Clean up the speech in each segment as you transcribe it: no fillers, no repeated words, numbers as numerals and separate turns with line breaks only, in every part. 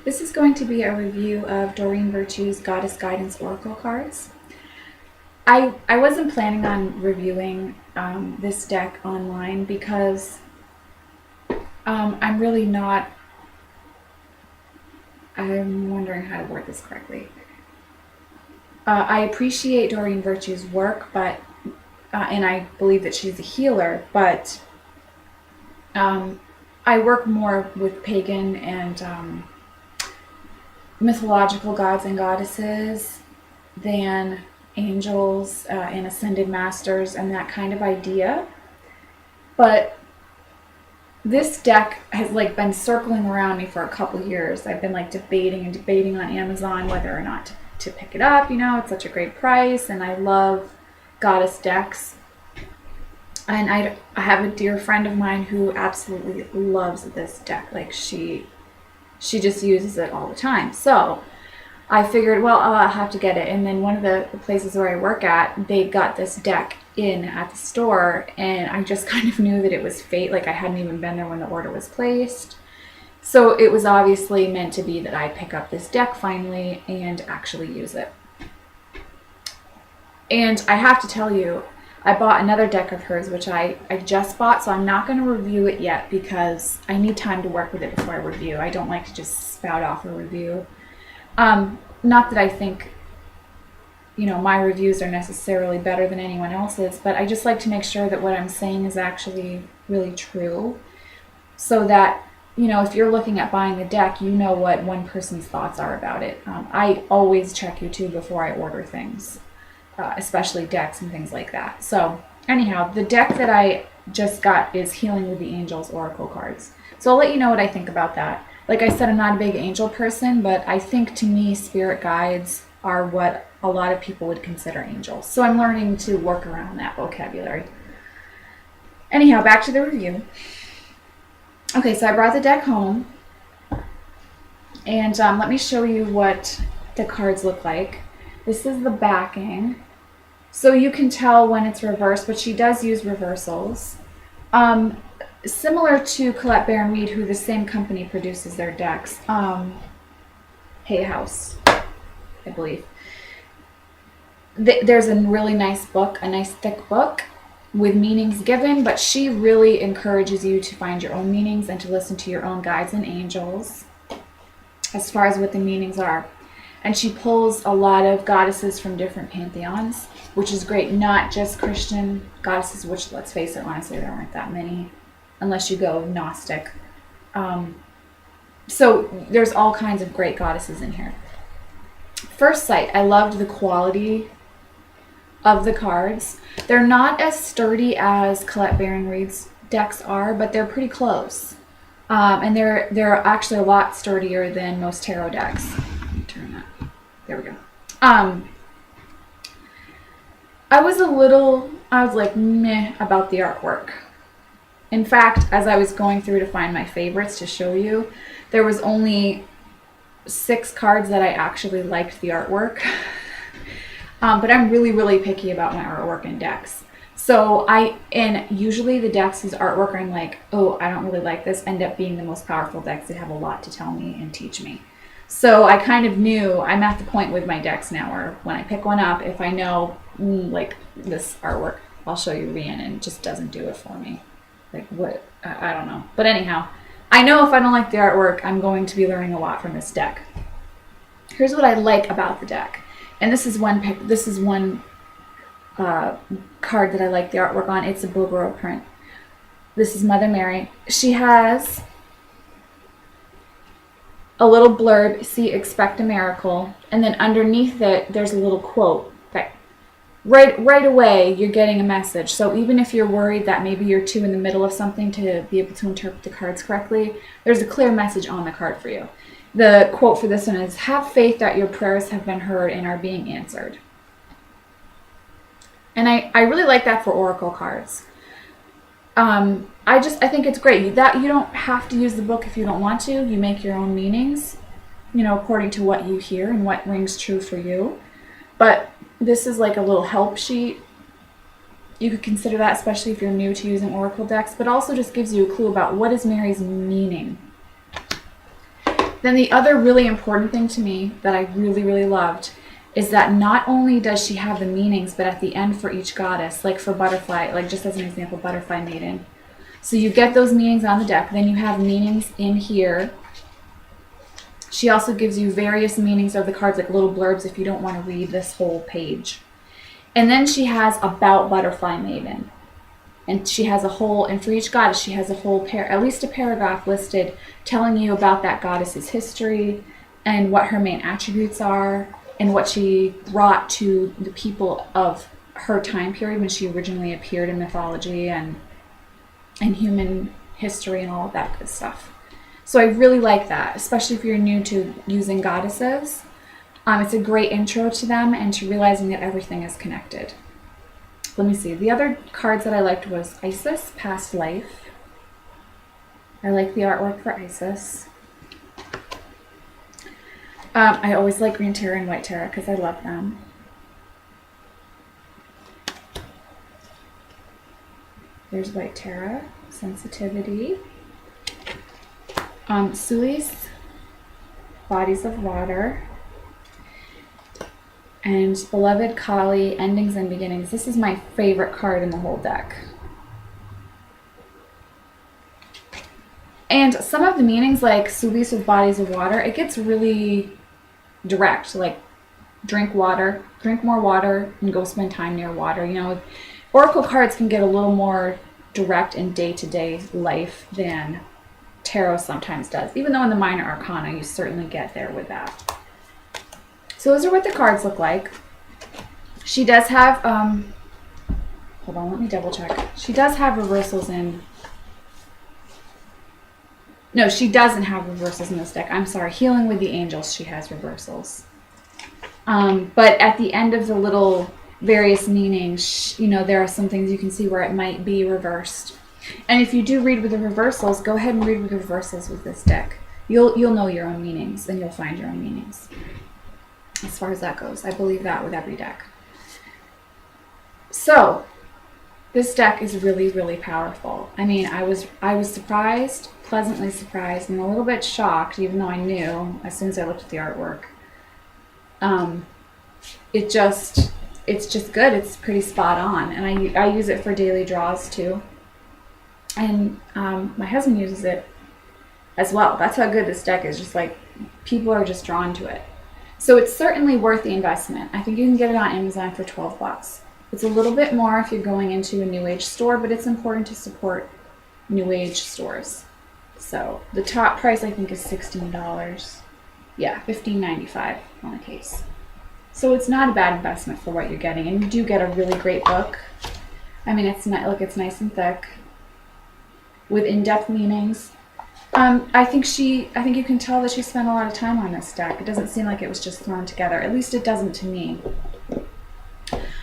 This is going to be a review of Doreen Virtue's Goddess Guidance Oracle cards. I wasn't planning on reviewing this deck online because I'm really not, I'm wondering how to word this correctly. I appreciate Doreen Virtue's work, but and I believe that she's a healer, but I work more with pagan and mythological gods and goddesses than angels and ascended masters and that kind of idea. But this deck has been circling around me for a couple years. I've been debating on Amazon whether or not to pick it up. It's such a great price, and I love goddess decks. And I have a dear friend of mine who absolutely loves this deck. She just uses it all the time. So I figured, well, I'll have to get it. And then one of the places where I work at, they got this deck in at the store, and I just kind of knew that it was fate. I hadn't even been there when the order was placed. So it was obviously meant to be that I pick up this deck finally and actually use it. And I have to tell you, I bought another deck of hers, which I just bought, so I'm not going to review it yet because I need time to work with it before I review. I don't like to just spout off a review. Not that I think, my reviews are necessarily better than anyone else's, but I just like to make sure that what I'm saying is actually really true, so that, if you're looking at buying the deck, you know what one person's thoughts are about it. I always check YouTube before I order things. Especially decks and things like that. So anyhow, the deck that I just got is Healing with the Angels Oracle cards. So I'll let you know what I think about that. Like I said, I'm not a big angel person, but I think to me spirit guides are what a lot of people would consider angels. So I'm learning to work around that vocabulary. Anyhow, back to the review. Okay, so I brought the deck home, and let me show you what the cards look like. This is the backing. So you can tell when it's reversed, but she does use reversals. Similar to Colette Baron Reed, who the same company produces their decks. Hay House, I believe. There's a really nice book, a nice thick book with meanings given, but she really encourages you to find your own meanings and to listen to your own guides and angels as far as what the meanings are. And she pulls a lot of goddesses from different pantheons, which is great. Not just Christian goddesses, which, let's face it, honestly, there aren't that many, unless you go Gnostic. So there's all kinds of great goddesses in here. First sight, I loved the quality of the cards. They're not as sturdy as Colette Baron Reed's decks are, but they're pretty close. And they're actually a lot sturdier than most tarot decks. Turn that. There we go. I was meh about the artwork. In fact, as I was going through to find my favorites to show you, there was only 6 cards that I actually liked the artwork. But I'm really, really picky about my artwork in decks. So usually the decks whose artwork I'm like, oh, I don't really like this, end up being the most powerful decks that have a lot to tell me and teach me. So I kind of knew, I'm at the point with my decks now where when I pick one up, if I know, this artwork, I'll show you Rhiannon, just doesn't do it for me. I don't know. But anyhow, I know if I don't like the artwork, I'm going to be learning a lot from this deck. Here's what I like about the deck. And this is one card that I like the artwork on. It's a Boogaroo print. This is Mother Mary. She has a little blurb, see, expect a miracle, and then underneath it there's a little quote that right away you're getting a message. So even if you're worried that maybe you're too in the middle of something to be able to interpret the cards correctly, there's a clear message on the card for you. The quote for this one is, have faith that your prayers have been heard and are being answered. And I really like that for oracle cards. I think it's great that you don't have to use the book if you don't want to. You make your own meanings, according to what you hear and what rings true for you. But this is like a little help sheet. You could consider that, especially if you're new to using oracle decks, but also just gives you a clue about what is Mary's meaning. Then the other really important thing to me that I really, really loved is that not only does she have the meanings, but at the end for each goddess, like for butterfly, like just as an example, butterfly maiden. So you get those meanings on the deck, then you have meanings in here. She also gives you various meanings of the cards, like little blurbs if you don't want to read this whole page. And then she has about butterfly maiden. And she has a whole, and for each goddess, she has a whole at least a paragraph listed telling you about that goddess's history and what her main attributes are and what she brought to the people of her time period when she originally appeared in mythology and human history and all of that good stuff. So I really like that, especially if you're new to using goddesses. It's a great intro to them and to realizing that everything is connected. Let me see. The other cards that I liked was Isis, Past Life. I like the artwork for Isis. I always like green tarot and white tarot because I love them. There's white tarot, sensitivity. Sulis, bodies of water. And Beloved Kali, Endings and Beginnings. This is my favorite card in the whole deck. And some of the meanings, like Sulis with bodies of water, it gets really direct, like drink water, drink more water, and go spend time near water. You know, oracle cards can get a little more direct in day-to-day life than tarot sometimes does, even though in the minor arcana you certainly get there with that. So those are what the cards look like. She does have, hold on, let me double check. She does have reversals in, no, she doesn't have reversals in this deck. I'm sorry, Healing with the Angels, she has reversals. But at the end of the little various meanings, you know, there are some things you can see where it might be reversed. And if you do read with the reversals, go ahead and read with the reversals with this deck. You'll know your own meanings, and you'll find your own meanings. As far as that goes, I believe that with every deck. So, this deck is really, really powerful. I mean, I was surprised, pleasantly surprised, and a little bit shocked, even though I knew as soon as I looked at the artwork. It's just good. It's pretty spot on, and I use it for daily draws too. And my husband uses it as well. That's how good this deck is. Just like people are just drawn to it. So it's certainly worth the investment. I think you can get it on Amazon for $12. It's a little bit more if you're going into a New Age store, but it's important to support New Age stores. So the top price I think is $16. Yeah, $15.95 on a case. So it's not a bad investment for what you're getting, and you do get a really great book. I mean, it's not, look, it's nice and thick with in-depth meanings. I think you can tell that she spent a lot of time on this deck. It doesn't seem like it was just thrown together. At least it doesn't to me.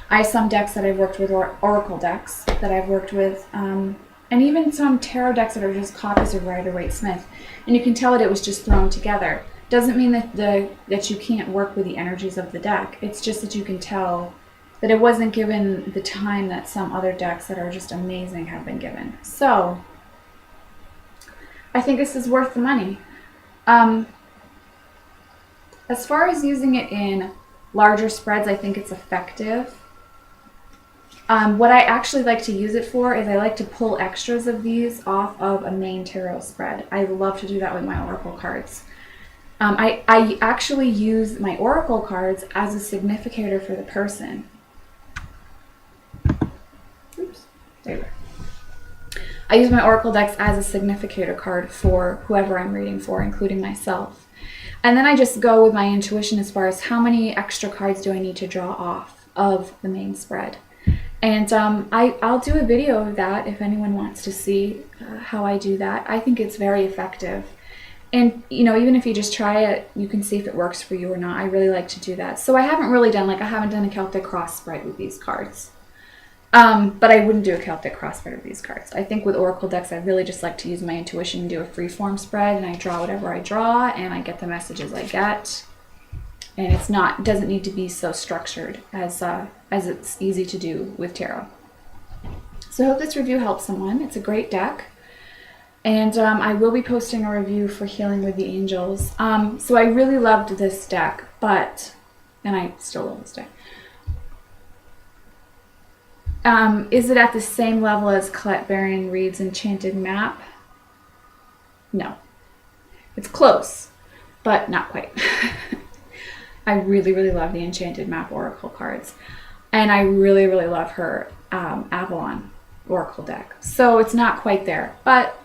I have some decks that I've worked with, oracle decks that I've worked with, and even some tarot decks that are just copies of Rider-Waite-Smith. And you can tell that it was just thrown together. Doesn't mean that you can't work with the energies of the deck. It's just that you can tell that it wasn't given the time that some other decks that are just amazing have been given. So I think this is worth the money. As far as using it in larger spreads, I think it's effective. What I actually like to use it for is I like to pull extras of these off of a main tarot spread. I love to do that with my oracle cards. I actually use my oracle cards as a significator for the person. Oops, there you go. I use my oracle decks as a significator card for whoever I'm reading for, including myself. And then I just go with my intuition as far as how many extra cards do I need to draw off of the main spread. And I'll do a video of that if anyone wants to see how I do that. I think it's very effective. And, you know, even if you just try it, you can see if it works for you or not. I really like to do that. So I haven't done a Celtic cross spread with these cards. But I wouldn't do a Celtic cross spread with these cards. I think with oracle decks, I really just like to use my intuition and do a free-form spread, and I draw whatever I draw, and I get the messages I get. And it doesn't need to be so structured as it's easy to do with tarot. So I hope this review helps someone. It's a great deck. And I will be posting a review for Healing with the Angels. So I really loved this deck, and I still love this deck. Is it at the same level as Colette Baron Reed's Enchanted Map? No. It's close, but not quite. I really, really love the Enchanted Map Oracle cards. And I really, really love her Avalon Oracle deck. So it's not quite there, but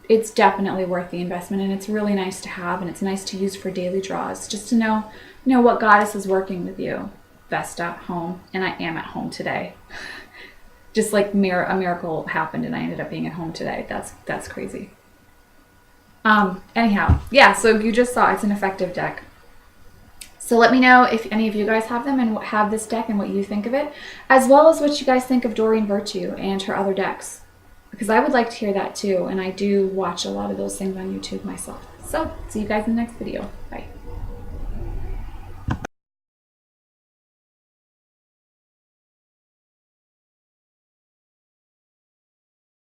it's definitely worth the investment, and it's really nice to have, and it's nice to use for daily draws, just to know what goddess is working with you. Vesta, home, and I am at home today. Just like a miracle happened, and I ended up being at home today. That's crazy. Anyhow, yeah, so you just saw it's an effective deck. So let me know if any of you guys have them and have this deck and what you think of it, as well as what you guys think of Doreen Virtue and her other decks, because I would like to hear that too, and I do watch a lot of those things on YouTube myself. So see you guys in the next video. Bye.